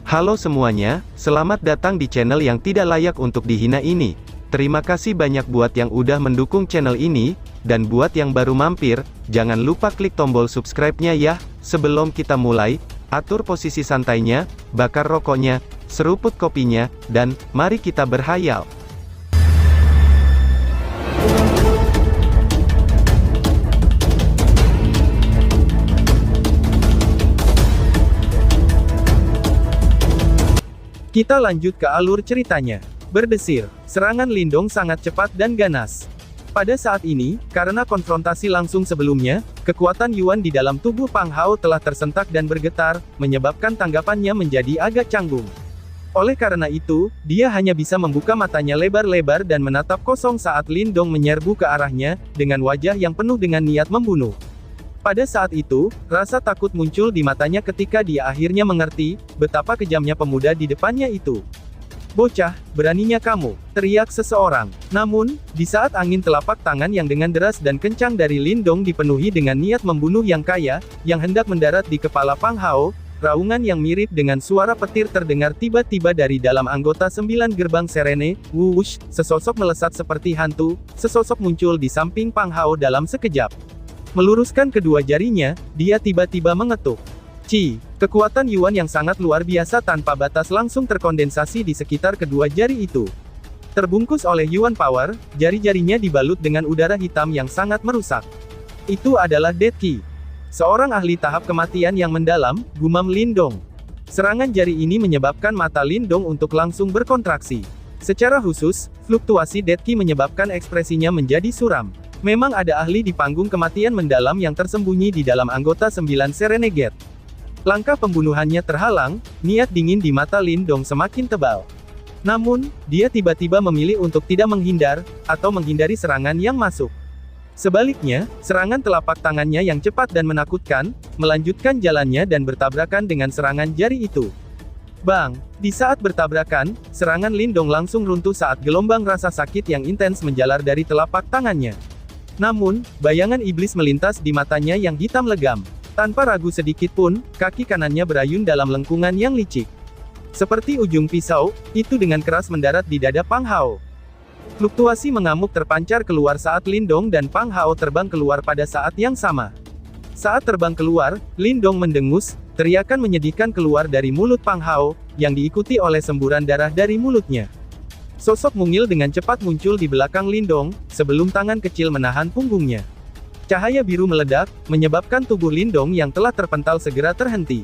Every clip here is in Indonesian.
Halo semuanya, selamat datang di channel yang tidak layak untuk dihina ini. Terima kasih banyak buat yang udah mendukung channel ini, dan buat yang baru mampir, jangan lupa klik tombol subscribe-nya ya. Sebelum kita mulai, atur posisi santainya, bakar rokoknya, seruput kopinya, dan mari kita berhayal. Kita lanjut ke alur ceritanya. Berdesir, serangan Lindong sangat cepat dan ganas. Pada saat ini, karena konfrontasi langsung sebelumnya, kekuatan Yuan di dalam tubuh Pang Hao telah tersentak dan bergetar, menyebabkan tanggapannya menjadi agak canggung. Oleh karena itu, dia hanya bisa membuka matanya lebar-lebar dan menatap kosong saat Lindong menyerbu ke arahnya, dengan wajah yang penuh dengan niat membunuh. Pada saat itu, rasa takut muncul di matanya ketika dia akhirnya mengerti, betapa kejamnya pemuda di depannya itu. "Bocah, beraninya kamu," teriak seseorang. Namun, di saat angin telapak tangan yang dengan deras dan kencang dari Lindong dipenuhi dengan niat membunuh yang kaya, yang hendak mendarat di kepala Pang Hao, raungan yang mirip dengan suara petir terdengar tiba-tiba dari dalam anggota 9 gerbang Serene. Wush, sesosok melesat seperti hantu, sesosok muncul di samping Pang Hao dalam sekejap. Meluruskan kedua jarinya, dia tiba-tiba mengetuk. Kekuatan Yuan yang sangat luar biasa tanpa batas langsung terkondensasi di sekitar kedua jari itu. Terbungkus oleh Yuan Power, jari-jarinya dibalut dengan udara hitam yang sangat merusak. Itu adalah Death Key. Seorang ahli tahap kematian yang mendalam, gumam Lindong. Serangan jari ini menyebabkan mata Lindong untuk langsung berkontraksi. Secara khusus, fluktuasi Death Key menyebabkan ekspresinya menjadi suram. Memang ada ahli di panggung kematian mendalam yang tersembunyi di dalam anggota 9 Serenegate. Langkah pembunuhannya terhalang, niat dingin di mata Lindong semakin tebal. Namun, dia tiba-tiba memilih untuk tidak menghindar, atau menghindari serangan yang masuk. Sebaliknya, serangan telapak tangannya yang cepat dan menakutkan, melanjutkan jalannya dan bertabrakan dengan serangan jari itu. Bang! Di saat bertabrakan, serangan Lindong langsung runtuh saat gelombang rasa sakit yang intens menjalar dari telapak tangannya. Namun, bayangan iblis melintas di matanya yang hitam legam. Tanpa ragu sedikit pun, kaki kanannya berayun dalam lengkungan yang licik. Seperti ujung pisau, itu dengan keras mendarat di dada Pang Hao. Fluktuasi mengamuk terpancar keluar saat Lindong dan Pang Hao terbang keluar pada saat yang sama. Saat terbang keluar, Lindong mendengus, teriakan menyedihkan keluar dari mulut Pang Hao, yang diikuti oleh semburan darah dari mulutnya. Sosok mungil dengan cepat muncul di belakang Lindong, sebelum tangan kecil menahan punggungnya. Cahaya biru meledak, menyebabkan tubuh Lindong yang telah terpental segera terhenti.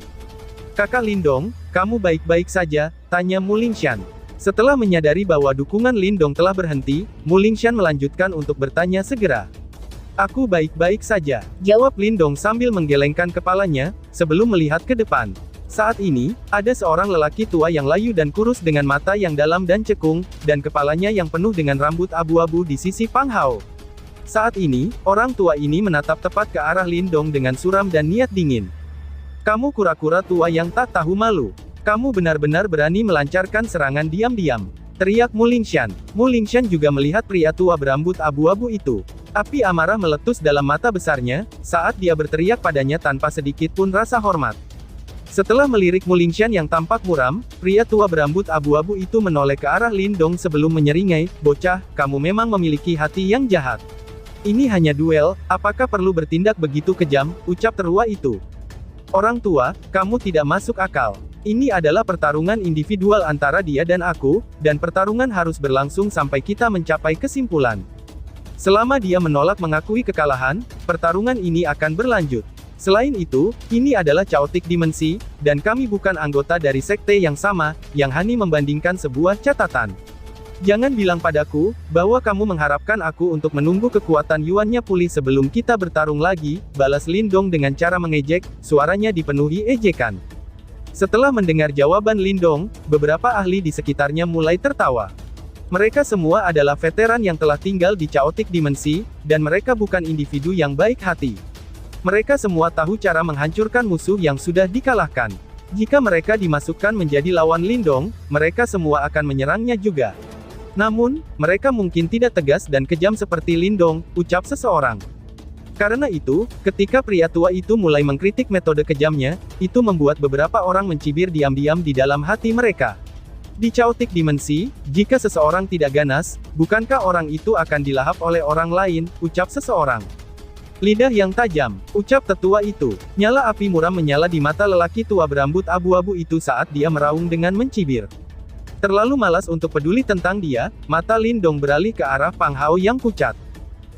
"Kakak Lindong, kamu baik-baik saja?" tanya Mu Lingshan. Setelah menyadari bahwa dukungan Lindong telah berhenti, Mu Lingshan melanjutkan untuk bertanya segera. "Aku baik-baik saja," jawab Lindong sambil menggelengkan kepalanya, sebelum melihat ke depan. Saat ini, ada seorang lelaki tua yang layu dan kurus dengan mata yang dalam dan cekung, dan kepalanya yang penuh dengan rambut abu-abu di sisi Pang Hao. Saat ini, orang tua ini menatap tepat ke arah Lindong dengan suram dan niat dingin. "Kamu kura-kura tua yang tak tahu malu. Kamu benar-benar berani melancarkan serangan diam-diam," teriak Mu Lingshan. Mu Lingshan juga melihat pria tua berambut abu-abu itu. Api amarah meletus dalam mata besarnya, saat dia berteriak padanya tanpa sedikit pun rasa hormat. Setelah melirik Mu Lingshan yang tampak muram, pria tua berambut abu-abu itu menoleh ke arah Lindong sebelum menyeringai, "Bocah, kamu memang memiliki hati yang jahat. Ini hanya duel, apakah perlu bertindak begitu kejam?" ucap terua itu. "Orang tua, kamu tidak masuk akal. Ini adalah pertarungan individual antara dia dan aku, dan pertarungan harus berlangsung sampai kita mencapai kesimpulan. Selama dia menolak mengakui kekalahan, pertarungan ini akan berlanjut. Selain itu, ini adalah Chaotic Dimensi, dan kami bukan anggota dari sekte yang sama, yang Hani membandingkan sebuah catatan. Jangan bilang padaku, bahwa kamu mengharapkan aku untuk menunggu kekuatan Yuannya pulih sebelum kita bertarung lagi," balas Lindong dengan cara mengejek, suaranya dipenuhi ejekan. Setelah mendengar jawaban Lindong, beberapa ahli di sekitarnya mulai tertawa. Mereka semua adalah veteran yang telah tinggal di Chaotic Dimensi, dan mereka bukan individu yang baik hati. Mereka semua tahu cara menghancurkan musuh yang sudah dikalahkan. Jika mereka dimasukkan menjadi lawan Lindong, mereka semua akan menyerangnya juga. Namun, mereka mungkin tidak tegas dan kejam seperti Lindong, ucap seseorang. Karena itu, ketika pria tua itu mulai mengkritik metode kejamnya, itu membuat beberapa orang mencibir diam-diam di dalam hati mereka. Di Chaotic Dimensi, jika seseorang tidak ganas, bukankah orang itu akan dilahap oleh orang lain, ucap seseorang. Lidah yang tajam, ucap tetua itu. Nyala api muram menyala di mata lelaki tua berambut abu-abu itu saat dia meraung dengan mencibir. Terlalu malas untuk peduli tentang dia, mata Lindong beralih ke arah Pang Hao yang pucat.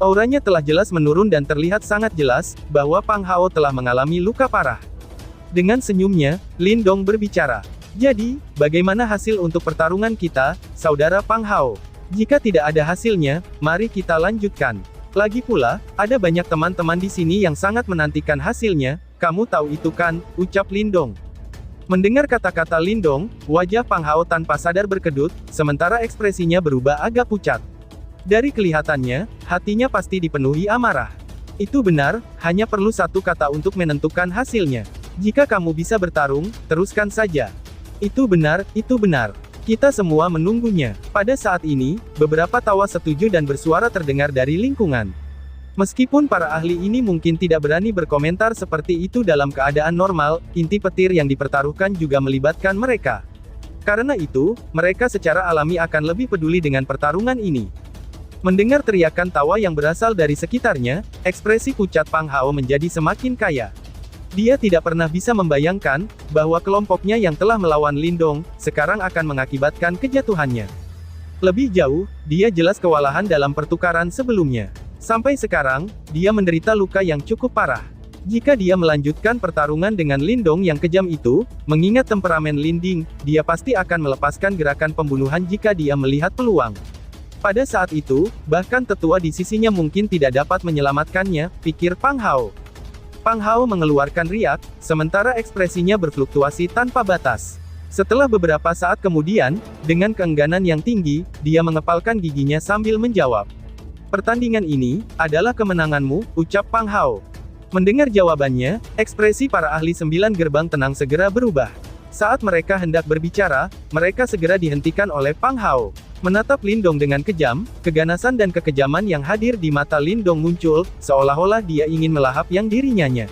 Auranya telah jelas menurun dan terlihat sangat jelas, bahwa Pang Hao telah mengalami luka parah. Dengan senyumnya, Lindong berbicara. Jadi, bagaimana hasil untuk pertarungan kita, saudara Pang Hao? Jika tidak ada hasilnya, mari kita lanjutkan. Lagi pula, ada banyak teman-teman di sini yang sangat menantikan hasilnya, kamu tahu itu kan, ucap Lindong. Mendengar kata-kata Lindong, wajah Pang Hao tanpa sadar berkedut, sementara ekspresinya berubah agak pucat. Dari kelihatannya, hatinya pasti dipenuhi amarah. Itu benar, hanya perlu satu kata untuk menentukan hasilnya. Jika kamu bisa bertarung, teruskan saja. Itu benar, itu benar. Kita semua menunggunya. Pada saat ini, beberapa tawa setuju dan bersuara terdengar dari lingkungan. Meskipun para ahli ini mungkin tidak berani berkomentar seperti itu dalam keadaan normal, inti petir yang dipertaruhkan juga melibatkan mereka. Karena itu, mereka secara alami akan lebih peduli dengan pertarungan ini. Mendengar teriakan tawa yang berasal dari sekitarnya, ekspresi pucat Pang Hao menjadi semakin kaya. Dia tidak pernah bisa membayangkan, bahwa kelompoknya yang telah melawan Lindong, sekarang akan mengakibatkan kejatuhannya. Lebih jauh, dia jelas kewalahan dalam pertukaran sebelumnya. Sampai sekarang, dia menderita luka yang cukup parah. Jika dia melanjutkan pertarungan dengan Lindong yang kejam itu, mengingat temperamen Linding, dia pasti akan melepaskan gerakan pembunuhan jika dia melihat peluang. Pada saat itu, bahkan tetua di sisinya mungkin tidak dapat menyelamatkannya, pikir Pang Hao. Pang Hao mengeluarkan riak, sementara ekspresinya berfluktuasi tanpa batas. Setelah beberapa saat kemudian, dengan keengganan yang tinggi, dia mengepalkan giginya sambil menjawab. Pertandingan ini, adalah kemenanganmu, ucap Pang Hao. Mendengar jawabannya, ekspresi para ahli 9 gerbang tenang segera berubah. Saat mereka hendak berbicara, mereka segera dihentikan oleh Pang Hao. Menatap Lindong dengan kejam, keganasan dan kekejaman yang hadir di mata Lindong muncul, seolah-olah dia ingin melahap yang dirinyanya.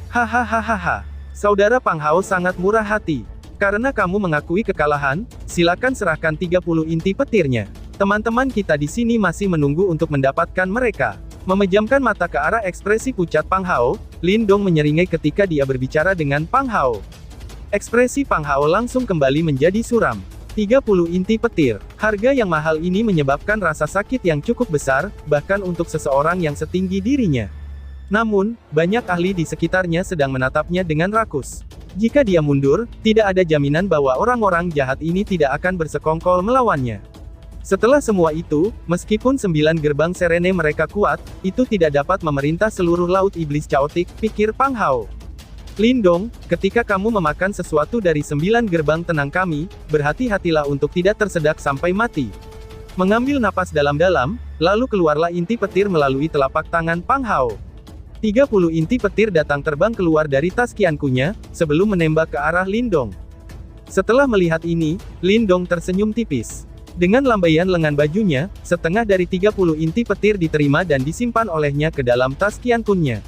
Hahaha, saudara Pang Hao sangat murah hati. Karena kamu mengakui kekalahan, silakan serahkan 30 inti petirnya. Teman-teman kita di sini masih menunggu untuk mendapatkan mereka. Memejamkan mata ke arah ekspresi pucat Pang Hao, Lindong menyeringai ketika dia berbicara dengan Pang Hao. Ekspresi Pang Hao langsung kembali menjadi suram. 30 inti petir. Harga yang mahal ini menyebabkan rasa sakit yang cukup besar, bahkan untuk seseorang yang setinggi dirinya. Namun, banyak ahli di sekitarnya sedang menatapnya dengan rakus. Jika dia mundur, tidak ada jaminan bahwa orang-orang jahat ini tidak akan bersekongkol melawannya. Setelah semua itu, meskipun 9 gerbang serene mereka kuat, itu tidak dapat memerintah seluruh laut iblis Chaotic, pikir Pang Hao. Lindong, ketika kamu memakan sesuatu dari 9 gerbang tenang kami, berhati-hatilah untuk tidak tersedak sampai mati. Mengambil napas dalam-dalam, lalu keluarlah inti petir melalui telapak tangan Pang Hao. 30 inti petir datang terbang keluar dari tas kiankunya, sebelum menembak ke arah Lindong. Setelah melihat ini, Lindong tersenyum tipis. Dengan lambaian lengan bajunya, setengah dari 30 inti petir diterima dan disimpan olehnya ke dalam tas kiankunnya.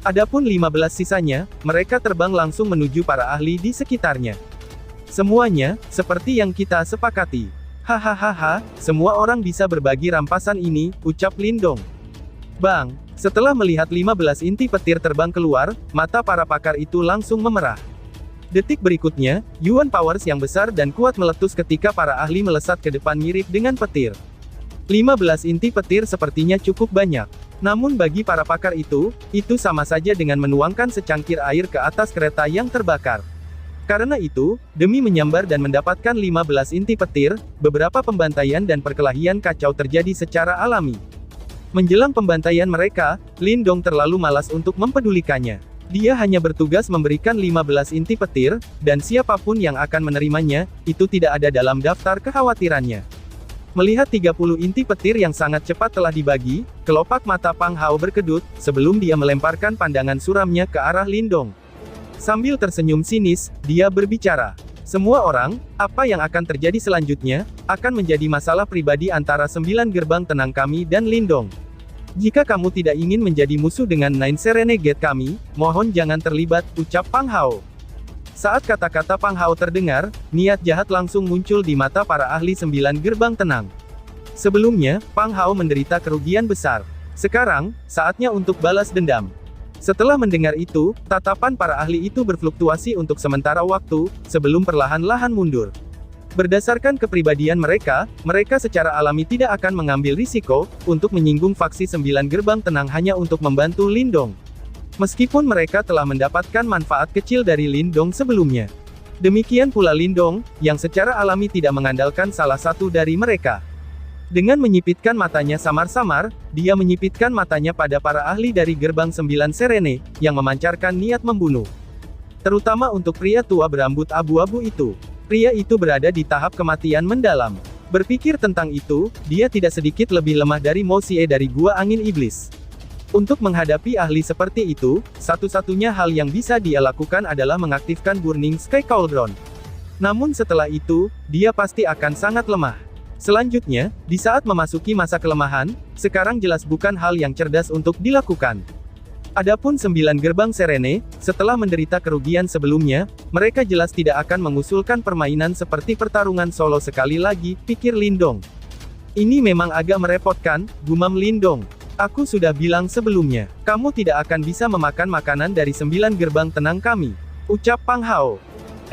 Adapun 15 sisanya, mereka terbang langsung menuju para ahli di sekitarnya. Semuanya, seperti yang kita sepakati. Hahaha, semua orang bisa berbagi rampasan ini, ucap Lindong. Bang! Setelah melihat 15 inti petir terbang keluar, mata para pakar itu langsung memerah. Detik berikutnya, Yuan Powers yang besar dan kuat meletus ketika para ahli melesat ke depan mirip dengan petir. 15 inti petir sepertinya cukup banyak. Namun bagi para pakar itu sama saja dengan menuangkan secangkir air ke atas kereta yang terbakar. Karena itu, demi menyambar dan mendapatkan 15 inti petir, beberapa pembantaian dan perkelahian kacau terjadi secara alami. Menjelang pembantaian mereka, Lindong terlalu malas untuk mempedulikannya. Dia hanya bertugas memberikan 15 inti petir, dan siapapun yang akan menerimanya, itu tidak ada dalam daftar kekhawatirannya. Melihat 30 inti petir yang sangat cepat telah dibagi, kelopak mata Pang Hao berkedut, sebelum dia melemparkan pandangan suramnya ke arah Lindong. Sambil tersenyum sinis, dia berbicara. Semua orang, apa yang akan terjadi selanjutnya, akan menjadi masalah pribadi antara 9 gerbang tenang kami dan Lindong. Jika kamu tidak ingin menjadi musuh dengan Nine Serenade kami, mohon jangan terlibat, ucap Pang Hao. Saat kata-kata Pang Hao terdengar, niat jahat langsung muncul di mata para ahli 9 gerbang tenang. Sebelumnya, Pang Hao menderita kerugian besar. Sekarang, saatnya untuk balas dendam. Setelah mendengar itu, tatapan para ahli itu berfluktuasi untuk sementara waktu, sebelum perlahan-lahan mundur. Berdasarkan kepribadian mereka, mereka secara alami tidak akan mengambil risiko, untuk menyinggung faksi 9 gerbang tenang hanya untuk membantu Lindong. Meskipun mereka telah mendapatkan manfaat kecil dari Lindong sebelumnya. Demikian pula Lindong, yang secara alami tidak mengandalkan salah satu dari mereka. Dengan menyipitkan matanya samar-samar, dia menyipitkan matanya pada para ahli dari gerbang 9 Serene, yang memancarkan niat membunuh. Terutama untuk pria tua berambut abu-abu itu. Pria itu berada di tahap kematian mendalam. Berpikir tentang itu, dia tidak sedikit lebih lemah dari Mo Xie dari Gua Angin Iblis. Untuk menghadapi ahli seperti itu, satu-satunya hal yang bisa dia lakukan adalah mengaktifkan Burning Sky Cauldron. Namun setelah itu, dia pasti akan sangat lemah. Selanjutnya, di saat memasuki masa kelemahan, sekarang jelas bukan hal yang cerdas untuk dilakukan. Adapun 9 gerbang Serene, setelah menderita kerugian sebelumnya, mereka jelas tidak akan mengusulkan permainan seperti pertarungan solo sekali lagi, pikir Lindong. Ini memang agak merepotkan, gumam Lindong. Aku sudah bilang sebelumnya, kamu tidak akan bisa memakan makanan dari 9 gerbang tenang kami, ucap Pang Hao.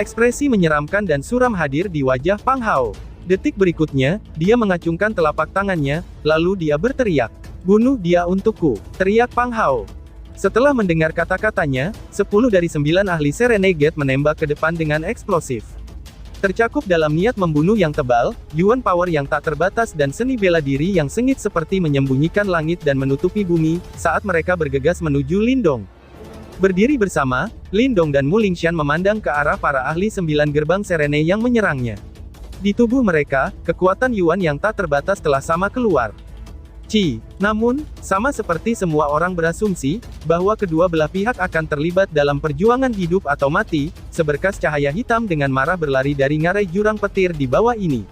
Ekspresi menyeramkan dan suram hadir di wajah Pang Hao. Detik berikutnya, dia mengacungkan telapak tangannya, lalu dia berteriak, "Bunuh dia untukku," teriak Pang Hao. Setelah mendengar kata-katanya, 10 dari 9 ahli Serenade menembak ke depan dengan eksplosif. Tercakup dalam niat membunuh yang tebal, Yuan Power yang tak terbatas dan seni bela diri yang sengit seperti menyembunyikan langit dan menutupi bumi, saat mereka bergegas menuju Lindong. Berdiri bersama, Lindong dan Mu Lingshan memandang ke arah para ahli 9 gerbang Serene yang menyerangnya. Di tubuh mereka, kekuatan Yuan yang tak terbatas telah sama keluar. Namun, sama seperti semua orang berasumsi, bahwa kedua belah pihak akan terlibat dalam perjuangan hidup atau mati, seberkas cahaya hitam dengan marah berlari dari ngarai jurang petir di bawah ini.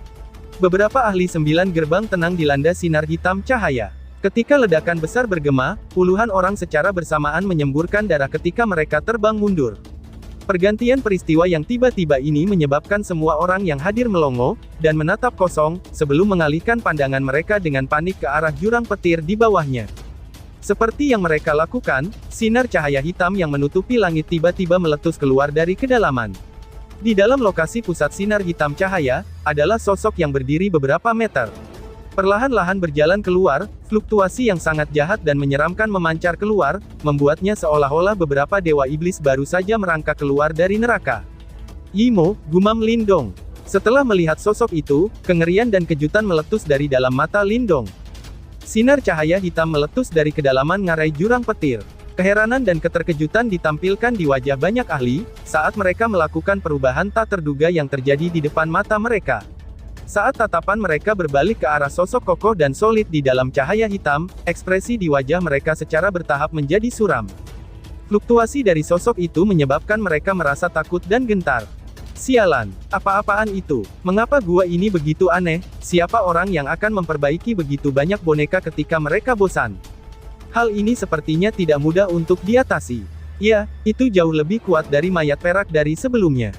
Beberapa ahli 9 gerbang tenang dilanda sinar hitam cahaya. Ketika ledakan besar bergema, puluhan orang secara bersamaan menyemburkan darah ketika mereka terbang mundur. Pergantian peristiwa yang tiba-tiba ini menyebabkan semua orang yang hadir melongo, dan menatap kosong, sebelum mengalihkan pandangan mereka dengan panik ke arah jurang petir di bawahnya. Seperti yang mereka lakukan, sinar cahaya hitam yang menutupi langit tiba-tiba meletus keluar dari kedalaman. Di dalam lokasi pusat sinar hitam cahaya, adalah sosok yang berdiri beberapa meter. Perlahan-lahan berjalan keluar, fluktuasi yang sangat jahat dan menyeramkan memancar keluar, membuatnya seolah-olah beberapa dewa iblis baru saja merangkak keluar dari neraka. "Yimo," gumam Lindong. Setelah melihat sosok itu, kengerian dan kejutan meletus dari dalam mata Lindong. Sinar cahaya hitam meletus dari kedalaman ngarai jurang petir. Keheranan dan keterkejutan ditampilkan di wajah banyak ahli, saat mereka melakukan perubahan tak terduga yang terjadi di depan mata mereka. Saat tatapan mereka berbalik ke arah sosok kokoh dan solid di dalam cahaya hitam, ekspresi di wajah mereka secara bertahap menjadi suram. Fluktuasi dari sosok itu menyebabkan mereka merasa takut dan gentar. Sialan, apa-apaan itu? Mengapa gua ini begitu aneh? Siapa orang yang akan memperbaiki begitu banyak boneka ketika mereka bosan? Hal ini sepertinya tidak mudah untuk diatasi. Ya, itu jauh lebih kuat dari mayat perak dari sebelumnya.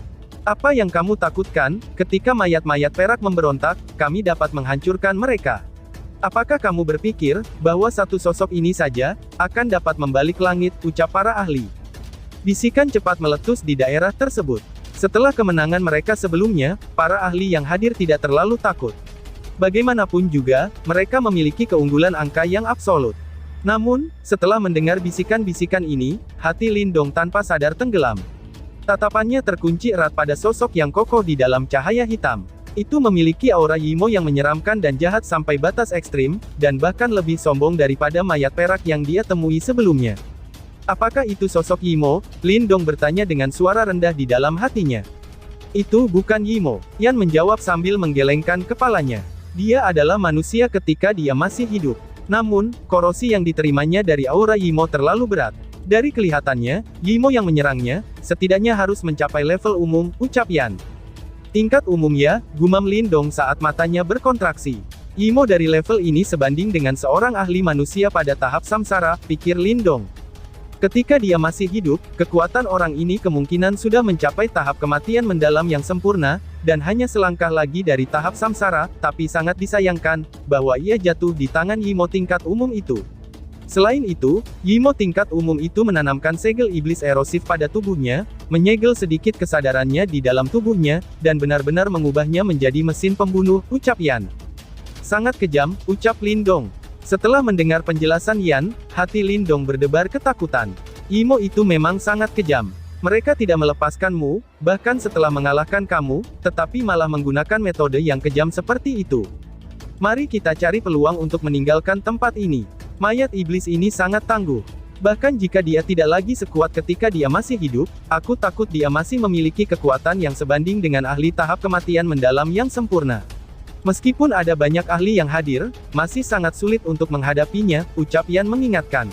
Apa yang kamu takutkan? Ketika mayat-mayat perak memberontak, kami dapat menghancurkan mereka. Apakah kamu berpikir, bahwa satu sosok ini saja, akan dapat membalik langit, ucap para ahli. Bisikan cepat meletus di daerah tersebut. Setelah kemenangan mereka sebelumnya, para ahli yang hadir tidak terlalu takut. Bagaimanapun juga, mereka memiliki keunggulan angka yang absolut. Namun, setelah mendengar bisikan-bisikan ini, hati Lindong tanpa sadar tenggelam. Tatapannya terkunci erat pada sosok yang kokoh di dalam cahaya hitam. Itu memiliki aura Yimo yang menyeramkan dan jahat sampai batas ekstrim, dan bahkan lebih sombong daripada mayat perak yang dia temui sebelumnya. Apakah itu sosok Yimo? Lindong bertanya dengan suara rendah di dalam hatinya. Itu bukan Yimo, Yan menjawab sambil menggelengkan kepalanya. Dia adalah manusia ketika dia masih hidup. Namun, korosi yang diterimanya dari aura Yimo terlalu berat. Dari kelihatannya, Yimo yang menyerangnya, setidaknya harus mencapai level umum, ucap Yan. Tingkat umum ya, gumam Lindong saat matanya berkontraksi. Imo dari level ini sebanding dengan seorang ahli manusia pada tahap samsara, pikir Lindong. Ketika dia masih hidup, kekuatan orang ini kemungkinan sudah mencapai tahap kematian mendalam yang sempurna, dan hanya selangkah lagi dari tahap samsara, tapi sangat disayangkan, bahwa ia jatuh di tangan Imo tingkat umum itu. Selain itu, Imo tingkat umum itu menanamkan segel iblis erosif pada tubuhnya, menyegel sedikit kesadarannya di dalam tubuhnya, dan benar-benar mengubahnya menjadi mesin pembunuh, ucap Yan. Sangat kejam, ucap Lindong. Setelah mendengar penjelasan Yan, hati Lindong berdebar ketakutan. Imo itu memang sangat kejam. Mereka tidak melepaskanmu, bahkan setelah mengalahkan kamu, tetapi malah menggunakan metode yang kejam seperti itu. Mari kita cari peluang untuk meninggalkan tempat ini. Mayat iblis ini sangat tangguh. Bahkan jika dia tidak lagi sekuat ketika dia masih hidup, aku takut dia masih memiliki kekuatan yang sebanding dengan ahli tahap kematian mendalam yang sempurna. Meskipun ada banyak ahli yang hadir, masih sangat sulit untuk menghadapinya, ucap Yan mengingatkan.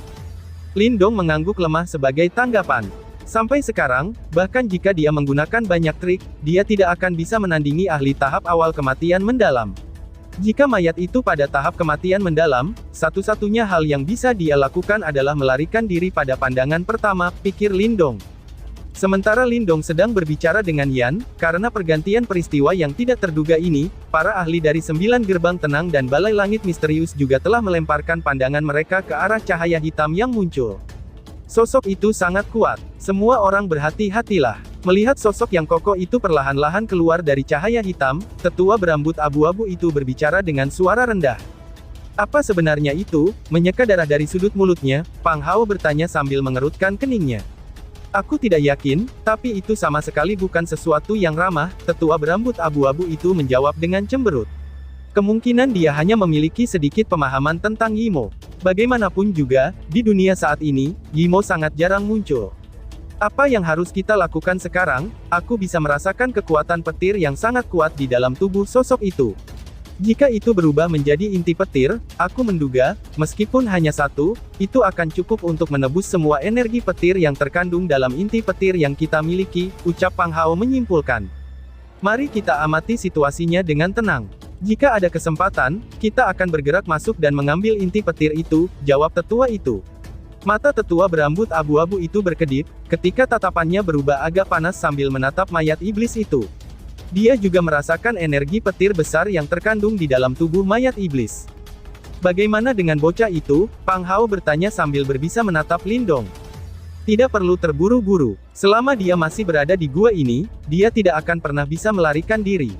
Lindong mengangguk lemah sebagai tanggapan. Sampai sekarang, bahkan jika dia menggunakan banyak trik, dia tidak akan bisa menandingi ahli tahap awal kematian mendalam. Jika mayat itu pada tahap kematian mendalam, satu-satunya hal yang bisa dia lakukan adalah melarikan diri pada pandangan pertama, pikir Lindong. Sementara Lindong sedang berbicara dengan Yan, karena pergantian peristiwa yang tidak terduga ini, para ahli dari 9 gerbang tenang dan balai langit misterius juga telah melemparkan pandangan mereka ke arah cahaya hitam yang muncul. Sosok itu sangat kuat. Semua orang berhati-hatilah. Melihat sosok yang kokoh itu perlahan-lahan keluar dari cahaya hitam, tetua berambut abu-abu itu berbicara dengan suara rendah. Apa sebenarnya itu? Menyeka darah dari sudut mulutnya, Pang Hao bertanya sambil mengerutkan keningnya. Aku tidak yakin, tapi itu sama sekali bukan sesuatu yang ramah, tetua berambut abu-abu itu menjawab dengan cemberut. Kemungkinan dia hanya memiliki sedikit pemahaman tentang Yimo. Bagaimanapun juga, di dunia saat ini, Yimo sangat jarang muncul. Apa yang harus kita lakukan sekarang? Aku bisa merasakan kekuatan petir yang sangat kuat di dalam tubuh sosok itu. Jika itu berubah menjadi inti petir, aku menduga, meskipun hanya satu, itu akan cukup untuk menebus semua energi petir yang terkandung dalam inti petir yang kita miliki, ucap Pang Hao menyimpulkan. Mari kita amati situasinya dengan tenang. Jika ada kesempatan, kita akan bergerak masuk dan mengambil inti petir itu, jawab tetua itu. Mata tetua berambut abu-abu itu berkedip, ketika tatapannya berubah agak panas sambil menatap mayat iblis itu. Dia juga merasakan energi petir besar yang terkandung di dalam tubuh mayat iblis. Bagaimana dengan bocah itu? Pang Hao bertanya sambil berbisa menatap Lindong. Tidak perlu terburu-buru. Selama dia masih berada di gua ini, dia tidak akan pernah bisa melarikan diri.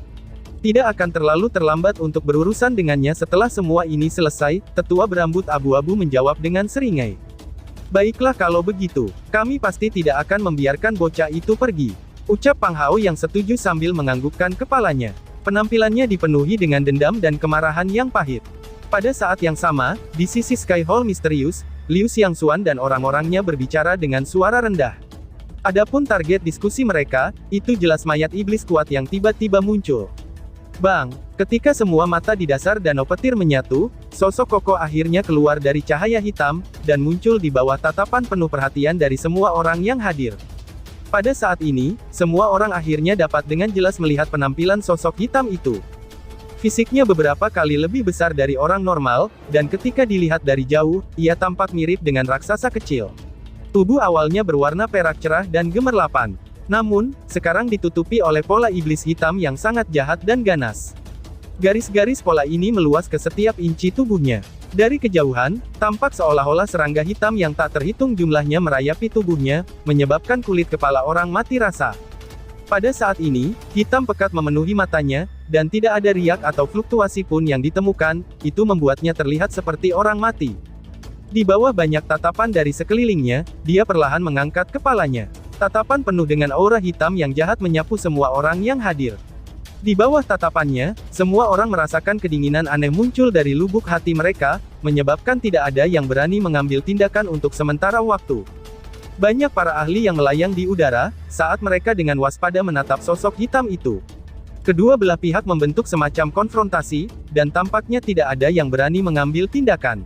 Tidak akan terlalu terlambat untuk berurusan dengannya setelah semua ini selesai, tetua berambut abu-abu menjawab dengan seringai. Baiklah kalau begitu, kami pasti tidak akan membiarkan bocah itu pergi. Ucap Pang Hao yang setuju sambil menganggukkan kepalanya. Penampilannya dipenuhi dengan dendam dan kemarahan yang pahit. Pada saat yang sama, di sisi Sky Hall misterius, Liu Xiangxuan dan orang-orangnya berbicara dengan suara rendah. Adapun target diskusi mereka, itu jelas mayat iblis kuat yang tiba-tiba muncul. Bang! Ketika semua mata di dasar danau petir menyatu, sosok kokoh akhirnya keluar dari cahaya hitam, dan muncul di bawah tatapan penuh perhatian dari semua orang yang hadir. Pada saat ini, semua orang akhirnya dapat dengan jelas melihat penampilan sosok hitam itu. Fisiknya beberapa kali lebih besar dari orang normal, dan ketika dilihat dari jauh, ia tampak mirip dengan raksasa kecil. Tubuh awalnya berwarna perak cerah dan gemerlapan. Namun, sekarang ditutupi oleh pola iblis hitam yang sangat jahat dan ganas. Garis-garis pola ini meluas ke setiap inci tubuhnya. Dari kejauhan, tampak seolah-olah serangga hitam yang tak terhitung jumlahnya merayapi tubuhnya, menyebabkan kulit kepala orang mati rasa. Pada saat ini, hitam pekat memenuhi matanya, dan tidak ada riak atau fluktuasi pun yang ditemukan, itu membuatnya terlihat seperti orang mati. Di bawah banyak tatapan dari sekelilingnya, dia perlahan mengangkat kepalanya. Tatapan penuh dengan aura hitam yang jahat menyapu semua orang yang hadir. Di bawah tatapannya, semua orang merasakan kedinginan aneh muncul dari lubuk hati mereka, menyebabkan tidak ada yang berani mengambil tindakan untuk sementara waktu. Banyak para ahli yang melayang di udara, saat mereka dengan waspada menatap sosok hitam itu. Kedua belah pihak membentuk semacam konfrontasi, dan tampaknya tidak ada yang berani mengambil tindakan.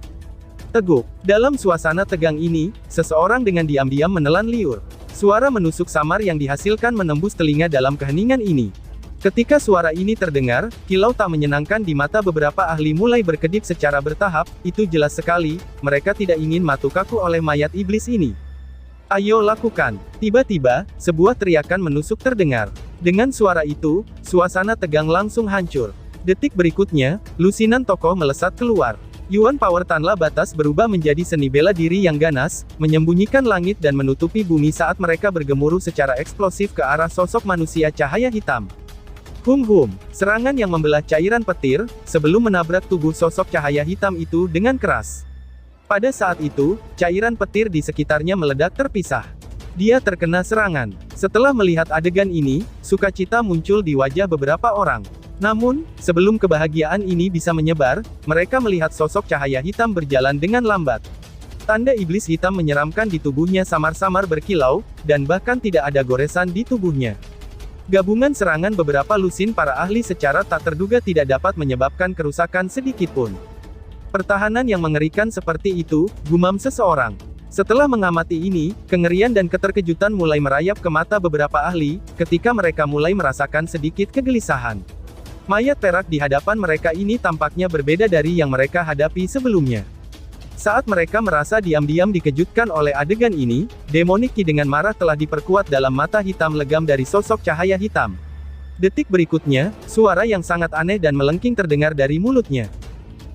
Teguk. Dalam suasana tegang ini, seseorang dengan diam-diam menelan liur. Suara menusuk samar yang dihasilkan menembus telinga dalam keheningan ini. Ketika suara ini terdengar, kilau tak menyenangkan di mata beberapa ahli mulai berkedip secara bertahap. Itu jelas sekali, mereka tidak ingin mati kaku oleh mayat iblis ini. Ayo lakukan. Tiba-tiba, sebuah teriakan menusuk terdengar. Dengan suara itu, suasana tegang langsung hancur. Detik berikutnya, lusinan tokoh melesat keluar. Yuan Power tanpa batas berubah menjadi seni bela diri yang ganas, menyembunyikan langit dan menutupi bumi saat mereka bergemuruh secara eksplosif ke arah sosok manusia cahaya hitam. Serangan yang membelah cairan petir, sebelum menabrak tubuh sosok cahaya hitam itu dengan keras. Pada saat itu, cairan petir di sekitarnya meledak terpisah. Dia terkena serangan. Setelah melihat adegan ini, sukacita muncul di wajah beberapa orang. Namun, sebelum kebahagiaan ini bisa menyebar, mereka melihat sosok cahaya hitam berjalan dengan lambat. Tanda iblis hitam menyeramkan di tubuhnya samar-samar berkilau, dan bahkan tidak ada goresan di tubuhnya. Gabungan serangan beberapa lusin para ahli secara tak terduga tidak dapat menyebabkan kerusakan sedikitpun. Pertahanan yang mengerikan seperti itu, gumam seseorang. Setelah mengamati ini, kengerian dan keterkejutan mulai merayap ke mata beberapa ahli, ketika mereka mulai merasakan sedikit kegelisahan. Mayat perak di hadapan mereka ini tampaknya berbeda dari yang mereka hadapi sebelumnya. Saat mereka merasa diam-diam dikejutkan oleh adegan ini, Demonic Ki dengan marah telah diperkuat dalam mata hitam legam dari sosok cahaya hitam. Detik berikutnya, suara yang sangat aneh dan melengking terdengar dari mulutnya.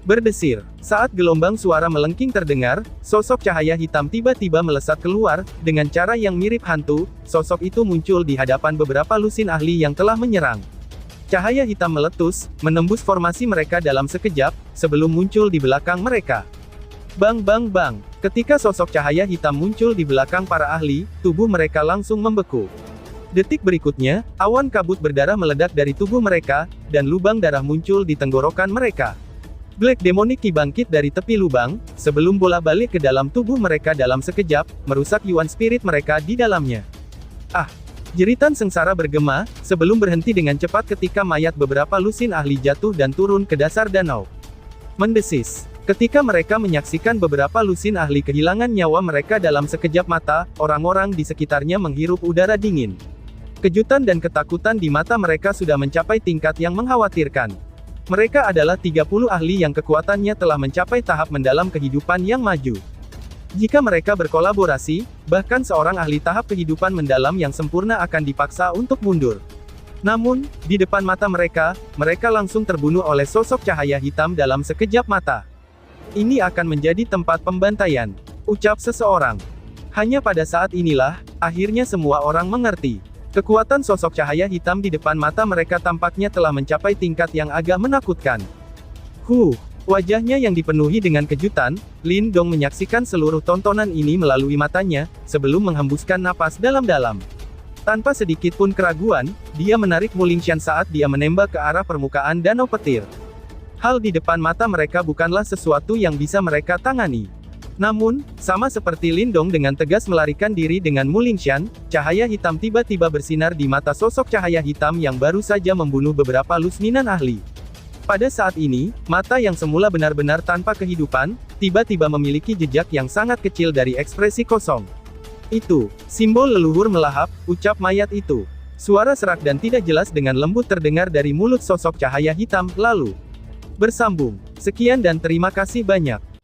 Berdesir. Saat gelombang suara melengking terdengar, sosok cahaya hitam tiba-tiba melesat keluar, dengan cara yang mirip hantu. Sosok itu muncul di hadapan beberapa lusin ahli yang telah menyerang. Cahaya hitam meletus, menembus formasi mereka dalam sekejap, sebelum muncul di belakang mereka. Bang bang bang. Ketika sosok cahaya hitam muncul di belakang para ahli, tubuh mereka langsung membeku. Detik berikutnya, awan kabut berdarah meledak dari tubuh mereka, dan lubang darah muncul di tenggorokan mereka. Black Demonic Ki bangkit dari tepi lubang, sebelum bola balik ke dalam tubuh mereka dalam sekejap, merusak Yuan Spirit mereka di dalamnya. Ah! Jeritan sengsara bergema, sebelum berhenti dengan cepat ketika mayat beberapa lusin ahli jatuh dan turun ke dasar danau. Mendesis. Ketika mereka menyaksikan beberapa lusin ahli kehilangan nyawa mereka dalam sekejap mata, orang-orang di sekitarnya menghirup udara dingin. Kejutan dan ketakutan di mata mereka sudah mencapai tingkat yang mengkhawatirkan. Mereka adalah 30 ahli yang kekuatannya telah mencapai tahap mendalam kehidupan yang maju. Jika mereka berkolaborasi, bahkan seorang ahli tahap kehidupan mendalam yang sempurna akan dipaksa untuk mundur. Namun, di depan mata mereka, mereka langsung terbunuh oleh sosok cahaya hitam dalam sekejap mata. Ini akan menjadi tempat pembantaian, ucap seseorang. Hanya pada saat inilah, akhirnya semua orang mengerti. Kekuatan sosok cahaya hitam di depan mata mereka tampaknya telah mencapai tingkat yang agak menakutkan. Wajahnya yang dipenuhi dengan kejutan, Lin Dong menyaksikan seluruh tontonan ini melalui matanya, sebelum menghembuskan napas dalam-dalam. Tanpa sedikit pun keraguan, dia menarik Mulingshan saat dia menembak ke arah permukaan danau petir. Hal di depan mata mereka bukanlah sesuatu yang bisa mereka tangani. Namun, sama seperti Lin Dong dengan tegas melarikan diri dengan Mulingshan, cahaya hitam tiba-tiba bersinar di mata sosok cahaya hitam yang baru saja membunuh beberapa lusminan ahli. Pada saat ini, mata yang semula benar-benar tanpa kehidupan, tiba-tiba memiliki jejak yang sangat kecil dari ekspresi kosong. Itu, simbol leluhur melahap, ucap mayat itu. Suara serak dan tidak jelas dengan lembut terdengar dari mulut sosok cahaya hitam, lalu bersambung. Sekian dan terima kasih banyak.